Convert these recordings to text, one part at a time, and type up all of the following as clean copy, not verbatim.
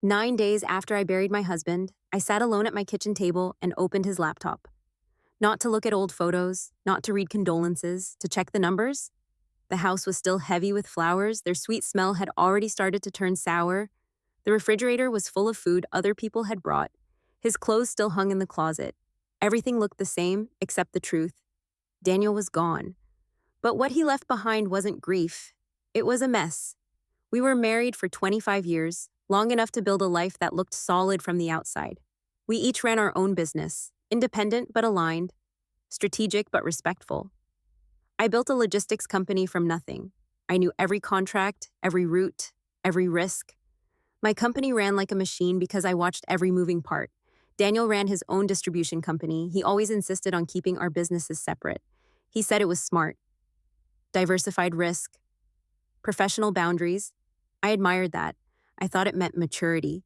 9 days after I buried my husband, I sat alone at my kitchen table and opened his laptop. Not to look at old photos, not to read condolences, to check the numbers. The house was still heavy with flowers, their sweet smell had already started to turn sour. The refrigerator was full of food other people had brought. His clothes still hung in the closet. Everything looked the same, except the truth. Daniel was gone. But what he left behind wasn't grief. It was a mess. We were married for 25 years, long enough to build a life that looked solid from the outside. We each ran our own business, independent but aligned, strategic but respectful. I built a logistics company from nothing. I knew every contract, every route, every risk. My company ran like a machine because I watched every moving part. Daniel ran his own distribution company. He always insisted on keeping our businesses separate. He said it was smart. Diversified risk, professional boundaries. I admired that. I thought it meant maturity.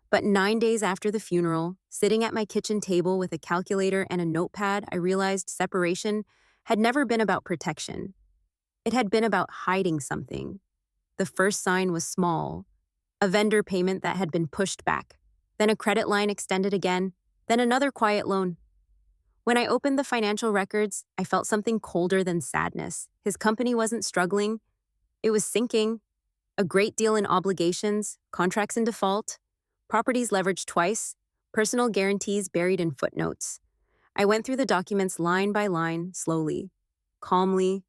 But 9 days after the funeral, sitting at my kitchen table with a calculator and a notepad, I realized separation had never been about protection. It had been about hiding something. The first sign was small, a vendor payment that had been pushed back, then a credit line extended again, then another quiet loan. When I opened the financial records, I felt something colder than sadness. His company wasn't struggling, it was sinking. A great deal in obligations, contracts in default, properties leveraged twice, personal guarantees buried in footnotes. I went through the documents line by line, slowly, calmly.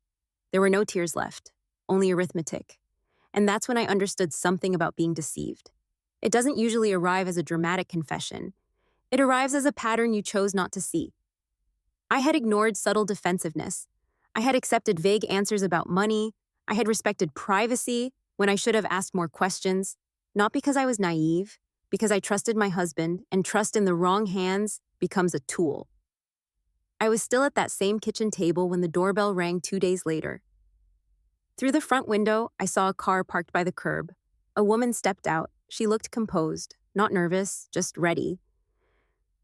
There were no tears left, only arithmetic. And that's when I understood something about being deceived. It doesn't usually arrive as a dramatic confession. It arrives as a pattern you chose not to see. I had ignored subtle defensiveness. I had accepted vague answers about money. I had respected privacy when I should have asked more questions, not because I was naive, because I trusted my husband, and trust in the wrong hands becomes a tool. I was still at that same kitchen table when the doorbell rang 2 days later. Through the front window, I saw a car parked by the curb. A woman stepped out. She looked composed, not nervous, just ready.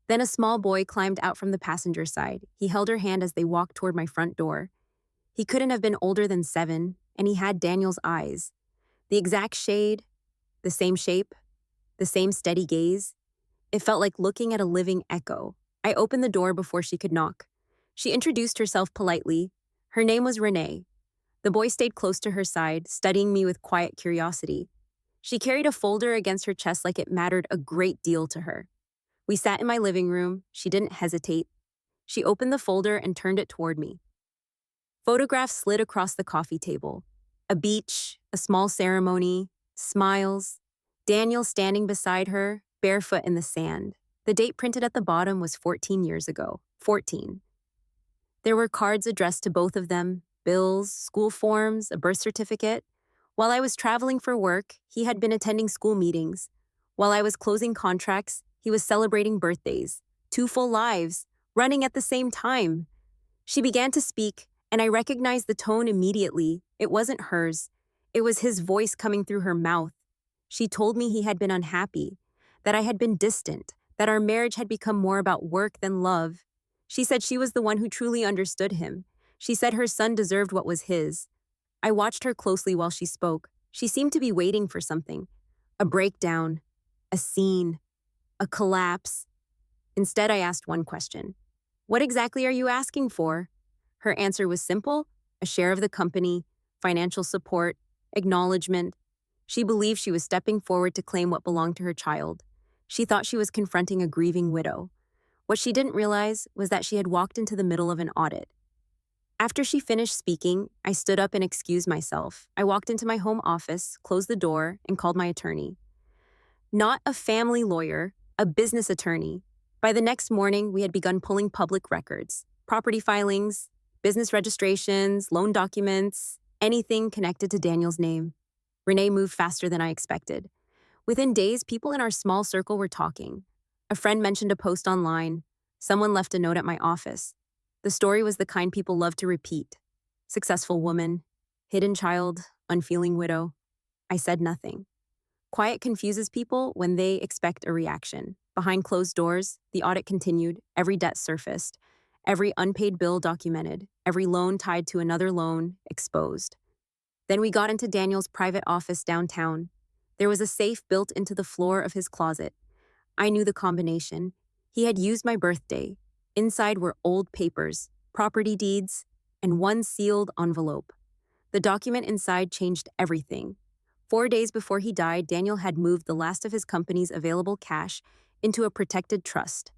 Then a small boy climbed out from the passenger side. He held her hand as they walked toward my front door. He couldn't have been older than 7, and he had Daniel's eyes. The exact shade, the same shape, the same steady gaze. It felt like looking at a living echo. I opened the door before she could knock. She introduced herself politely. Her name was Renee. The boy stayed close to her side, studying me with quiet curiosity. She carried a folder against her chest like it mattered a great deal to her. We sat in my living room. She didn't hesitate. She opened the folder and turned it toward me. Photographs slid across the coffee table. A beach, a small ceremony, smiles. Daniel standing beside her, barefoot in the sand. The date printed at the bottom was 14 years ago. 14. There were cards addressed to both of them, bills, school forms, a birth certificate. While I was traveling for work, he had been attending school meetings. While I was closing contracts, he was celebrating birthdays. 2 full lives, running at the same time. She began to speak, and I recognized the tone immediately. It wasn't hers. It was his voice coming through her mouth. She told me he had been unhappy, that I had been distant, that our marriage had become more about work than love. She said she was the one who truly understood him. She said her son deserved what was his. I watched her closely while she spoke. She seemed to be waiting for something. A breakdown, a scene, a collapse. Instead, I asked one question. What exactly are you asking for? Her answer was simple: a share of the company, financial support, acknowledgement. She believed she was stepping forward to claim what belonged to her child. She thought she was confronting a grieving widow. What she didn't realize was that she had walked into the middle of an audit. After she finished speaking, I stood up and excused myself. I walked into my home office, closed the door, and called my attorney. Not a family lawyer, a business attorney. By the next morning, we had begun pulling public records, property filings, business registrations, loan documents, anything connected to Daniel's name. Renee moved faster than I expected. Within days, people in our small circle were talking. A friend mentioned a post online. Someone left a note at my office. The story was the kind people love to repeat. Successful woman, hidden child, unfeeling widow. I said nothing. Quiet confuses people when they expect a reaction. Behind closed doors, the audit continued, every debt surfaced, every unpaid bill documented, every loan tied to another loan exposed. Then we got into Daniel's private office downtown. There was a safe built into the floor of his closet. I knew the combination. He had used my birthday. Inside were old papers, property deeds, and one sealed envelope. The document inside changed everything. 4 days before he died, Daniel had moved the last of his company's available cash into a protected trust.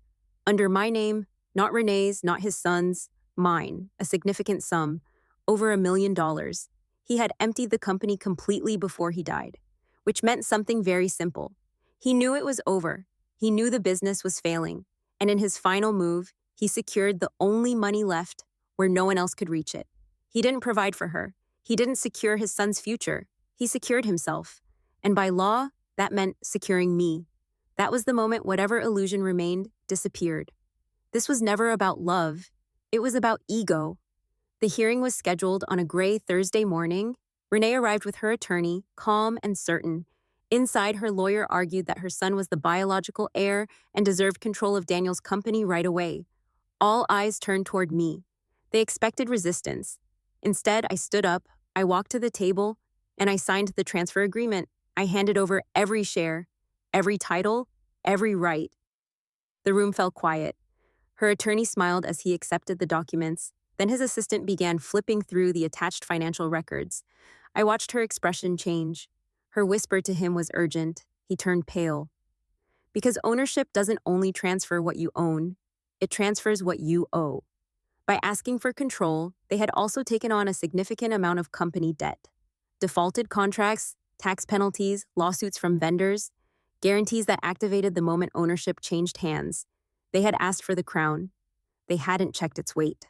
Under my name, not Renee's, not his son's, mine, a significant sum, over $1 million. He had emptied the company completely before he died, which meant something very simple. He knew it was over. He knew the business was failing, and in his final move, he secured the only money left where no one else could reach it. He didn't provide for her. He didn't secure his son's future. He secured himself. And by law, that meant securing me. That was the moment whatever illusion remained disappeared. This was never about love. It was about ego. The hearing was scheduled on a gray Thursday morning. Renee arrived with her attorney, calm and certain. Inside, her lawyer argued that her son was the biological heir and deserved control of Daniel's company right away. All eyes turned toward me. They expected resistance. Instead, I stood up, I walked to the table, and I signed the transfer agreement. I handed over every share, every title, every right. The room fell quiet. Her attorney smiled as he accepted the documents. Then his assistant began flipping through the attached financial records. I watched her expression change. Her whisper to him was urgent. He turned pale. Because ownership doesn't only transfer what you own, it transfers what you owe. By asking for control, they had also taken on a significant amount of company debt. Defaulted contracts, tax penalties, lawsuits from vendors, guarantees that activated the moment ownership changed hands. They had asked for the crown. They hadn't checked its weight.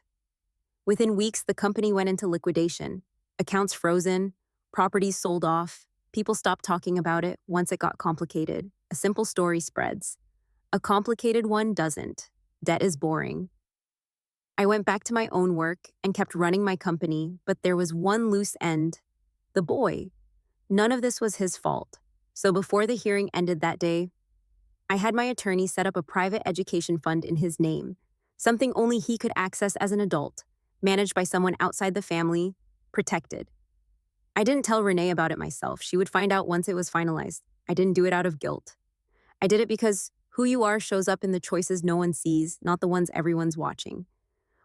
Within weeks, the company went into liquidation. Accounts frozen, properties sold off. People stopped talking about it once it got complicated. A simple story spreads. A complicated one doesn't. Debt is boring. I went back to my own work and kept running my company, but there was one loose end. The boy. None of this was his fault. So before the hearing ended that day, I had my attorney set up a private education fund in his name, something only he could access as an adult, managed by someone outside the family, protected. I didn't tell Renee about it myself. She would find out once it was finalized. I didn't do it out of guilt. I did it because who you are shows up in the choices no one sees, not the ones everyone's watching.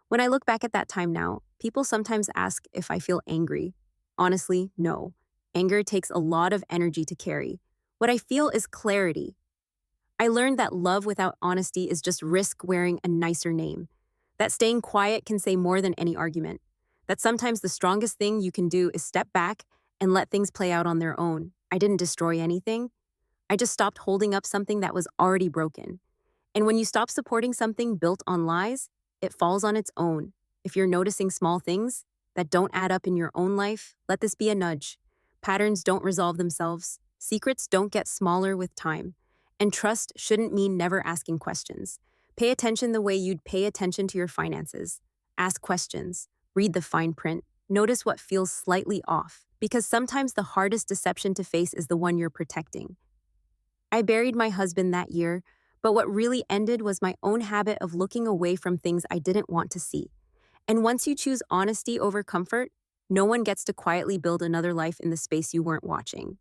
When I look back at that time now, people sometimes ask if I feel angry. Honestly, no. Anger takes a lot of energy to carry. What I feel is clarity. I learned that love without honesty is just risk wearing a nicer name. That staying quiet can say more than any argument. That sometimes the strongest thing you can do is step back and let things play out on their own. I didn't destroy anything. I just stopped holding up something that was already broken. And when you stop supporting something built on lies, it falls on its own. If you're noticing small things that don't add up in your own life, let this be a nudge. Patterns don't resolve themselves. Secrets don't get smaller with time. And trust shouldn't mean never asking questions. Pay attention the way you'd pay attention to your finances. Ask questions. Read the fine print. Notice what feels slightly off. Because sometimes the hardest deception to face is the one you're protecting. I buried my husband that year, but what really ended was my own habit of looking away from things I didn't want to see. And once you choose honesty over comfort, no one gets to quietly build another life in the space you weren't watching.